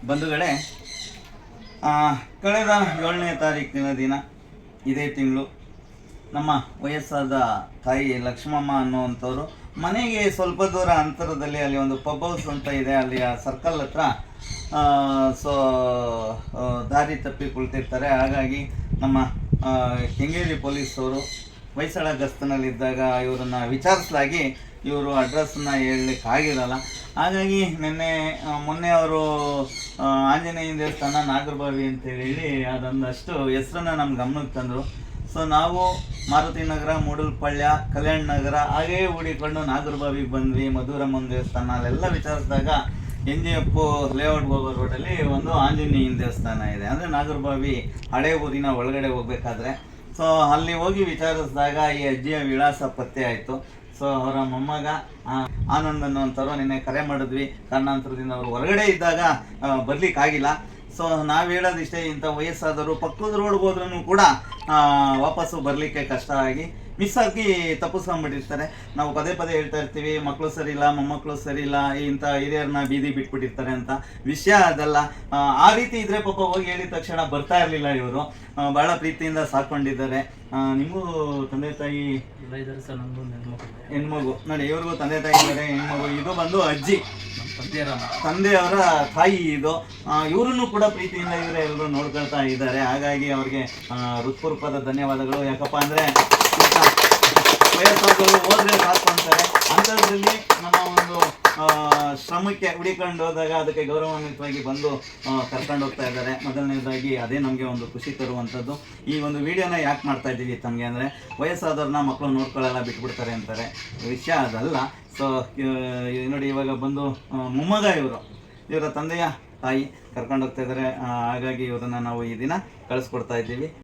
ಬಂಧುಗಳೇ, ಕಳೆದ 7ನೇ ತಾರೀಕಿನ ದಿನ ಇದೇ ತಿಂಗಳು ನಮ್ಮ ವಯಸ್ಸಾದ ತಾಯಿ ಲಕ್ಷ್ಮಮ್ಮ ಅನ್ನುವಂಥವ್ರು ಮನೆಗೆ ಸ್ವಲ್ಪ ದೂರ ಅಂತರದಲ್ಲಿ ಅಲ್ಲಿ ಒಂದು ಪಬ್ ಹೌಸ್ ಅಂತ ಇದೆ, ಅಲ್ಲಿ ಆ ಸರ್ಕಲ್ ಹತ್ರ ಸೊ ದಾರಿ ತಪ್ಪಿ ಕುಳಿತಿರ್ತಾರೆ. ಹಾಗಾಗಿ ನಮ್ಮ ಕೆಂಗೇರಿ ಪೊಲೀಸವರು ಹೊಯ್ಸಳ ಗಸ್ತನಲ್ಲಿದ್ದಾಗ ಇವರನ್ನು ವಿಚಾರಿಸಲಾಗಿ ಇವರು ಅಡ್ರೆಸ್ಸನ್ನು ಹೇಳಲಿಕ್ಕೆ ಆಗಿರಲ್ಲ. ಹಾಗಾಗಿ ಮೊನ್ನೆ ಅವರು ಆಂಜನೇಯ ದೇವಸ್ಥಾನ ನಾಗರಬಾವಿ ಅಂತೇಳಿ ಅದೊಂದಷ್ಟು ಹೆಸರನ್ನು ನಮ್ಮ ಗಮನಕ್ಕೆ ತಂದರು. ಸೊ ನಾವು ಮಾರುತಿ ನಗರ, ಮೂಡಲ್ಪಳ್ಳ, ಕಲ್ಯಾಣ ನಗರ ಹಾಗೇ ಹೂಡಿಕೊಂಡು ನಾಗರಬಾವಿಗೆ ಬಂದ್ವಿ. ಮಧುರಮ್ಮನ ದೇವಸ್ಥಾನ ಅಲ್ಲೆಲ್ಲ ವಿಚಾರಿಸಿದಾಗ NJF ಲೇಔಟ್ ಹೋಗೋ ರೋಡಲ್ಲಿ ಒಂದು ಆಂಜನೇಯನ ದೇವಸ್ಥಾನ ಇದೆ. ಅಂದರೆ ನಾಗರಬಾವಿ ಹಳೆ ಊರಿನ ಒಳಗಡೆ ಹೋಗ್ಬೇಕಾದ್ರೆ ಸೊ ಅಲ್ಲಿ ಹೋಗಿ ವಿಚಾರಿಸಿದಾಗ ಈ ಅಜ್ಜಿಯ ವಿಳಾಸ ಪತ್ತೆ ಆಯಿತು. ಸೊ ಅವರ ಮೊಮ್ಮಗ ಆನಂದ್ ಅನ್ನುವಂಥವ್ರು ನಿನ್ನೆ ಕರೆ ಮಾಡಿದ್ವಿ. ಕಾರಣಾಂತರದಿಂದ ಅವರು ಹೊರಗಡೆ ಇದ್ದಾಗ ಬರ್ಲಿಕ್ಕಾಗಿಲ್ಲ. ಸೊ ನಾವು ಹೇಳೋದಿಷ್ಟೇ, ಇಂಥ ವಯಸ್ಸಾದರೂ ಪಕ್ಕದ ರೋಡ್ಗೆ ಹೋದ್ರೂ ಕೂಡ ವಾಪಸ್ಸು ಬರಲಿಕ್ಕೆ ಕಷ್ಟ ಆಗಿ ಮಿಸ್ ಆಗಿ ತಪ್ಪಿಸ್ಕೊಂಡ್ಬಿಟ್ಟಿರ್ತಾರೆ. ನಾವು ಪದೇ ಪದೇ ಹೇಳ್ತಾ ಇರ್ತೀವಿ, ಮಕ್ಕಳು ಸರಿ ಇಲ್ಲ, ಮೊಮ್ಮಕ್ಕಳು ಸರಿ ಇಲ್ಲ, ಇಂಥ ಹಿರಿಯರನ್ನ ಬೀದಿ ಬಿಟ್ಬಿಟ್ಟಿರ್ತಾರೆ ಅಂತ. ವಿಷಯ ಅದಲ್ಲ. ಆ ರೀತಿ ಇದ್ರೆ ಪಾಪ ಹೋಗಿ ಹೇಳಿದ ತಕ್ಷಣ ಬರ್ತಾ ಇರಲಿಲ್ಲ. ಇವರು ಭಾಳ ಪ್ರೀತಿಯಿಂದ ಸಾಕೊಂಡಿದ್ದಾರೆ. ನಿಮಗೂ ತಂದೆ ತಾಯಿ ಹೆಣ್ಮಗು ನೋಡಿ, ಇವ್ರಿಗೂ ತಂದೆ ತಾಯಿ ಇದ್ದಾರೆ, ಹೆಣ್ಮಗು. ಇದು ಬಂದು ಅಜ್ಜಿ, ತಂದೆಯವರ ತಾಯಿ. ಇದು ಇವ್ರನ್ನು ಕೂಡ ಪ್ರೀತಿಯಿಂದ ಇವರೇ ಎಲ್ಲರೂ ನೋಡ್ಕೊಳ್ತಾ ಇದ್ದಾರೆ. ಹಾಗಾಗಿ ಅವ್ರಿಗೆ ಹೃತ್ಪೂರ್ವಕವಾದ ಧನ್ಯವಾದಗಳು. ಯಾಕಪ್ಪ ಅಂದರೆ ವಯಸ್ಸಾದವರು ಹೋದ್ರೆ ಸಾಕು ಅಂತಾರೆ. ಅಂಥದ್ರಲ್ಲಿ ನಮ್ಮ ಒಂದು ಶ್ರಮಕ್ಕೆ ಹುಡಿಕೊಂಡು ಹೋದಾಗ ಅದಕ್ಕೆ ಗೌರವಾನ್ವಿತವಾಗಿ ಬಂದು ಕರ್ಕೊಂಡು ಹೋಗ್ತಾ ಇದ್ದಾರೆ. ಮೊದಲನೇದಾಗಿ ಅದೇ ನಮಗೆ ಒಂದು ಖುಷಿ ತರುವಂಥದ್ದು. ಈ ಒಂದು ವಿಡಿಯೋನ ಯಾಕೆ ಮಾಡ್ತಾ ಇದ್ದೀವಿ ತಮಗೆ ಅಂದರೆ, ವಯಸ್ಸಾದವ್ರನ್ನ ಮಕ್ಕಳು ನೋಡ್ಕೊಳ್ಳಲ್ಲ, ಬಿಟ್ಬಿಡ್ತಾರೆ ಅಂತಾರೆ. ವಿಷಯ ಅದಲ್ಲ. ಸೊ ನೋಡಿ, ಇವಾಗ ಬಂದು ಮೊಮ್ಮಗ ಇವರ ತಂದೆಯ ತಾಯಿ ಕರ್ಕೊಂಡು ಹೋಗ್ತಾ ಇದ್ದಾರೆ. ಹಾಗಾಗಿ ಇವರನ್ನು ನಾವು ಈ ದಿನ ಕಳಿಸ್ಕೊಡ್ತಾ ಇದ್ದೀವಿ.